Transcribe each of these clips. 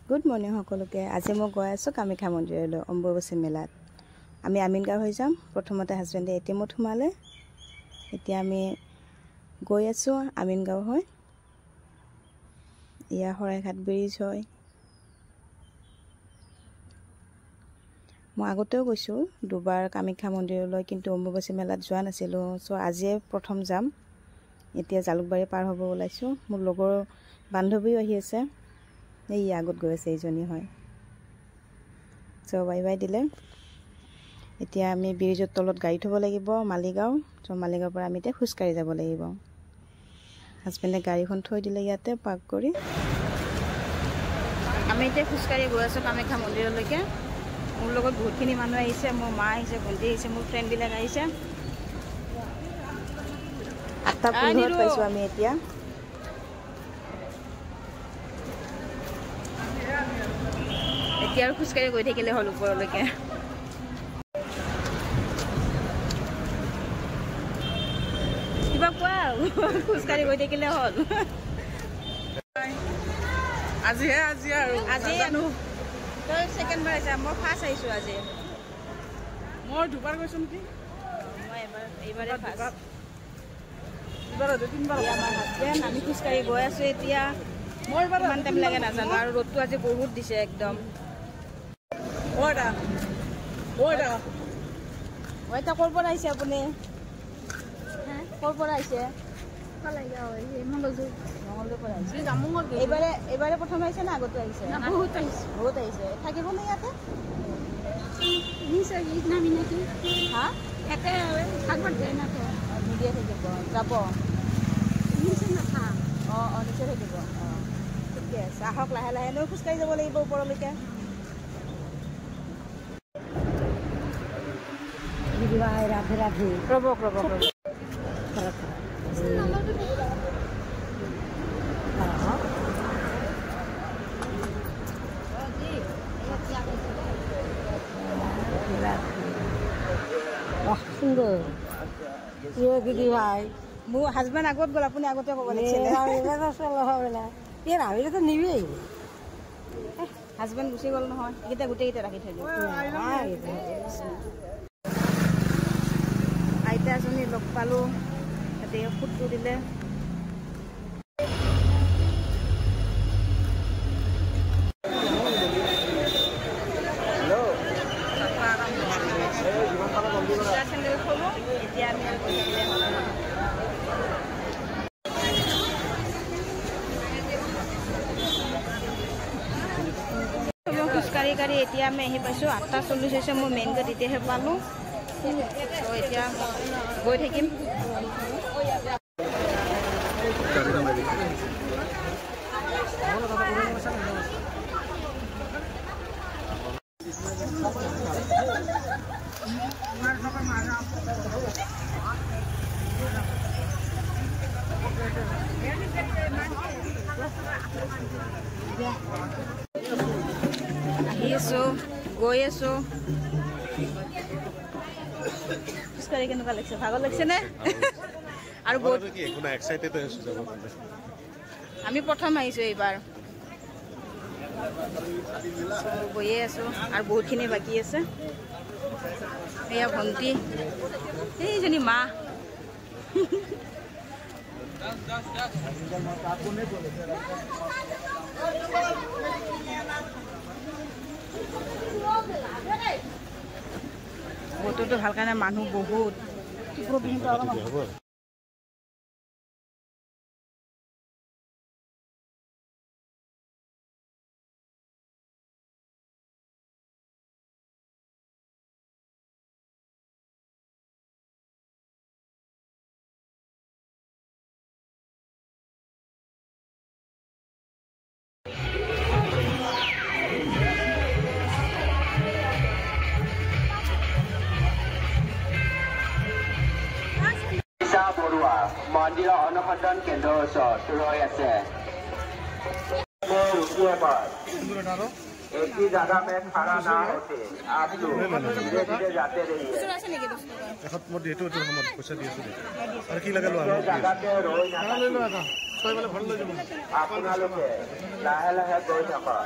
Good morning সকলোকে। আজি মই গৈ আছোঁ কামাখ্যা মন্দিৰলৈ অম্বুবাচী মেলাত। আমি আমিনগাঁও হৈ যাম। প্ৰথমতে হাজবেণ্ডে এটিএমত সোমালে, এতিয়া আমি গৈ আছোঁ আমিনগাঁও হৈ। এয়া শৰাইঘাট ব্ৰিজ হয়। মই আগতেও গৈছোঁ দুবাৰ কামাখ্যা মন্দিৰলৈ, কিন্তু অম্বুবাচী মেলাত যোৱা নাছিলোঁ। চ' আজিয়ে প্ৰথম যাম। এতিয়া জালুকবাৰী পাৰ হ'ব ওলাইছোঁ। মোৰ লগৰ বান্ধৱীও আহি আছে, এই আগত গৈ আছে, এইজনী হয়। চ' বাই বাই দিলে। এতিয়া আমি ব্ৰিজৰ তলত গাড়ী থ'ব লাগিব মালিগাঁও। চ' মালিগাঁৱৰ পৰা আমি এতিয়া খোজকাঢ়ি যাব লাগিব। হাজবেণ্ডে গাড়ীখন থৈ দিলে ইয়াতে পাৰ্ক কৰি। আমি এতিয়া খোজকাঢ়ি গৈ আছোঁ কামাখ্যা মন্দিৰলৈকে। মোৰ লগত বহুতখিনি মানুহ আহিছে, মোৰ মা আহিছে, ভণ্টি আহিছে, মোৰ ফ্ৰেণ্ডবিলাক আহিছে। 8:15 পাইছোঁ আমি এতিয়া। এতিয়া আৰু খোজকাঢ়ি গৈ থাকিলে হ'ল ওপৰলৈকে। কিবা কোৱা আৰু খোজকাঢ়ি গৈ থাকিলে হ'ল। আজি আনো তই ছেকেণ্ড বাৰ আহিছা, মই ফাৰ্ষ্ট আহিছোঁ আজি। মই দুবাৰ গৈছোঁ নেকি? মই এইবাৰে ফাৰ্ষ্ট। তিনিবাৰ আমাৰ হাজবেণ্ড, আমি খোজকাঢ়ি গৈ আছোঁ এতিয়া। মই কিমান টাইম লাগে নাজানো, আৰু ৰ'দটো আজি বহুত দিছে একদম। এতিয়া ক'ৰ পৰা আহিছে আপুনি? ক'ৰ পৰা আহিছে? মঙলদৈৰ পৰা আহিছে। এইবাৰে প্ৰথম আহিছে নে আগতো আহিছে? বহুত আহিছে। থাকিবনে ইয়াতে? হা? নিদিয়ে থাকিব, যাব? অঁ নিশ্চয় থাকিব। অঁ ঠিকে আছে, আহক লাহে লাহে। এনেও খোজকাঢ়ি যাব লাগিব ওপৰলৈকে। ৰাধে ৰাধে ৰ'ব সুন্দৰ দিদি ভাই মোৰ হাজবেণ্ড আগত গ'ল, আপুনি আগতে ক'ব লাগিছিলে। হবে না এর আমি তো নিবেই হাজবেণ্ড গুচি গ'ল নহয়, এইকেইটা গোটেইকেইটা ৰাখি থৈ দিওঁ। আইতা এজনী লগ পালোঁ, তাতে ফুটটো দিলে। চেণ্ডেল খোলোঁ, এতিয়া আমি আৰু গৈ থাকিলে হ'ল। খোজকাঢ়ি এতিয়া আমি আহি পাইছোঁ। 8:40 হৈছে, মোৰ মেইন গেট এতিয়াহে পালোঁ। ত' এতিয়া গৈ থাকিম। আহি আছোঁ, গৈ আছোঁ। খোজকাঢ়ি কেনেকুৱা লাগিছে? ভাগৰ লাগিছে নে? আৰু বহুত আমি প্ৰথম আহিছোঁ এইবাৰ। গৈয়ে আছোঁ আৰু বহুতখিনি বাকী আছে। এয়া ভণ্টি, এইজনী মা। বতৰটো ভাল কাৰণে মানুহ বহুত। বৰুৱা মন্দিৰৰ অনুসন্ধান কেন্দ্ৰৰ ওচৰত ৰৈ আছে। एक ही जगह में खड़ा ना होते आप लोग धीरे धीरे जाते रहिए। এখন মই দিয়েটো সময় পইচা দি আছোঁ আৰু কি লাগে লো जगह के रोज আপোনালোকে লাহে লাহে গৈ থাকক।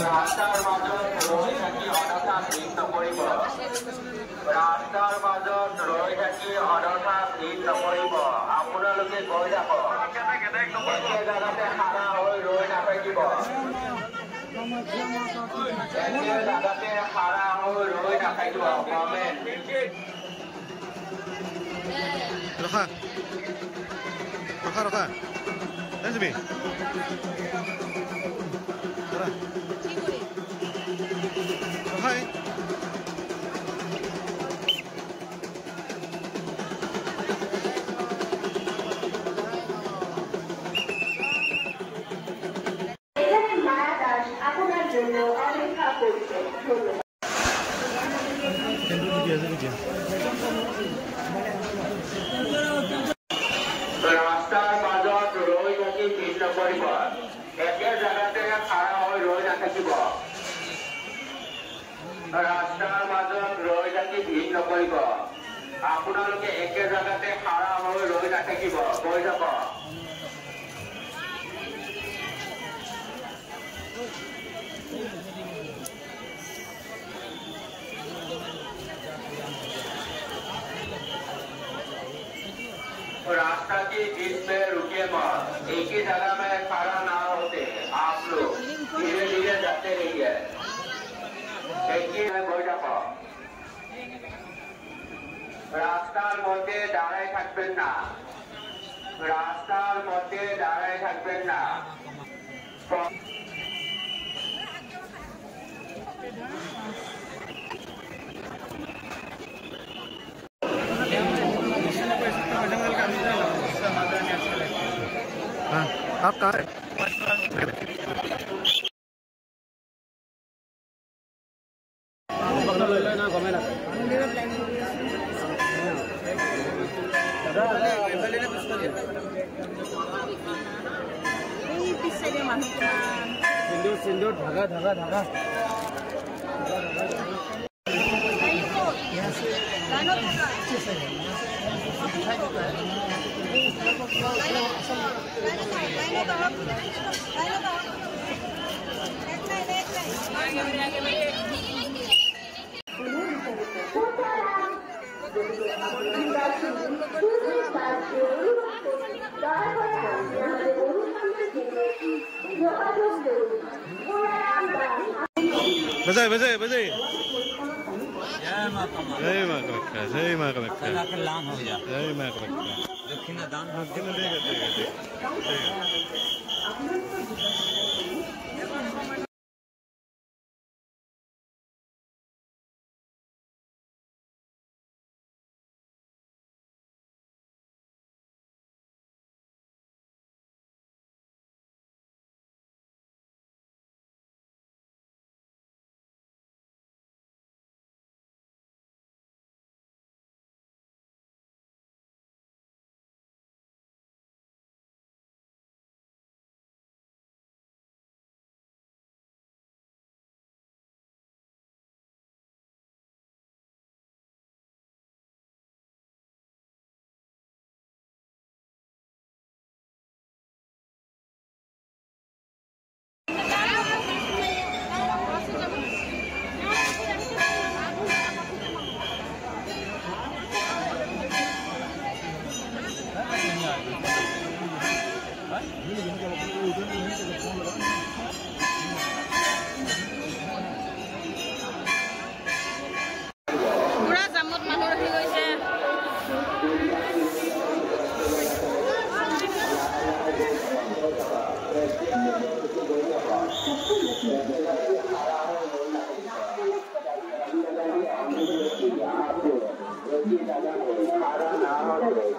ৰাস্তাৰ মাজত ৰৈ থাকি অযথা ভিৰ নকৰিব। ৰাস্তাৰ মাজত ৰৈ থাকি অযথা ভিৰ নকৰিব। আপোনালোকে গৈ থাকক। একে জেগাতে খাৰা হৈ ৰৈ নাথাকিব। একে জেগাতে খাৰা হৈ ৰৈ নাথাকিব। কমেণ্ট ৰখা ৰখা ৰখা যাবি ৰখাই আপনাৰ জন্য অপেক্ষা কৰছে। ৰাস্তাৰ মাজত ৰৈ থাকি ভিৰ নকৰিব। একে জেগাতে খাৰা হৈ ৰৈ নাথাকিব। ৰাস্তাৰ মাজত ৰৈ থাকি ভিৰ নকৰিব। আপোনালোকে একে জেগাতে খাৰা হৈ ৰৈ নাথাকিব। গৈ যাব। रास्ता के बीच में रुके मत। एक ही जगह में खड़ा ना होते आप लोग धीरे धीरे जाते रहिए। एक ही में गई जाओ। रास्तार मध्य दाঁড়ায় থাকবেন না। রাস্তার মধ্যে দাঁড়ায় থাকবেন না। आप कहाँ है सिंदूर धागा धागा धागा बजाए बजाए बजाए जय माँ कामाख्या जय माँ कामाख्या जय माँ कामाख्या दक्षिणा दान दक्षिणा देगा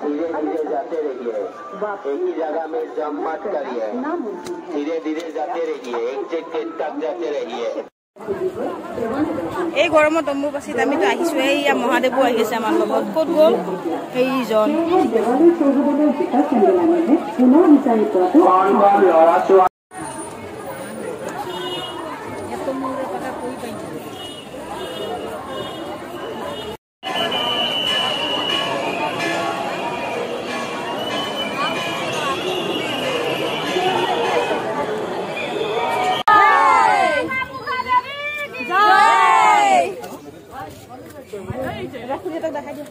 धीरे धीरे जाते रहिए। एक ही जगह में जम मत करिए। धीरे धीरे जाते रहिए। एक जगह तक जाते रहिए। এই গৰমত অম্বুবাচীত আমিতো আহিছো এইয়া মহাদেৱো আহি আছে আমাৰ লগত ক'ত গ'ল এইজন দেখাই দিয়া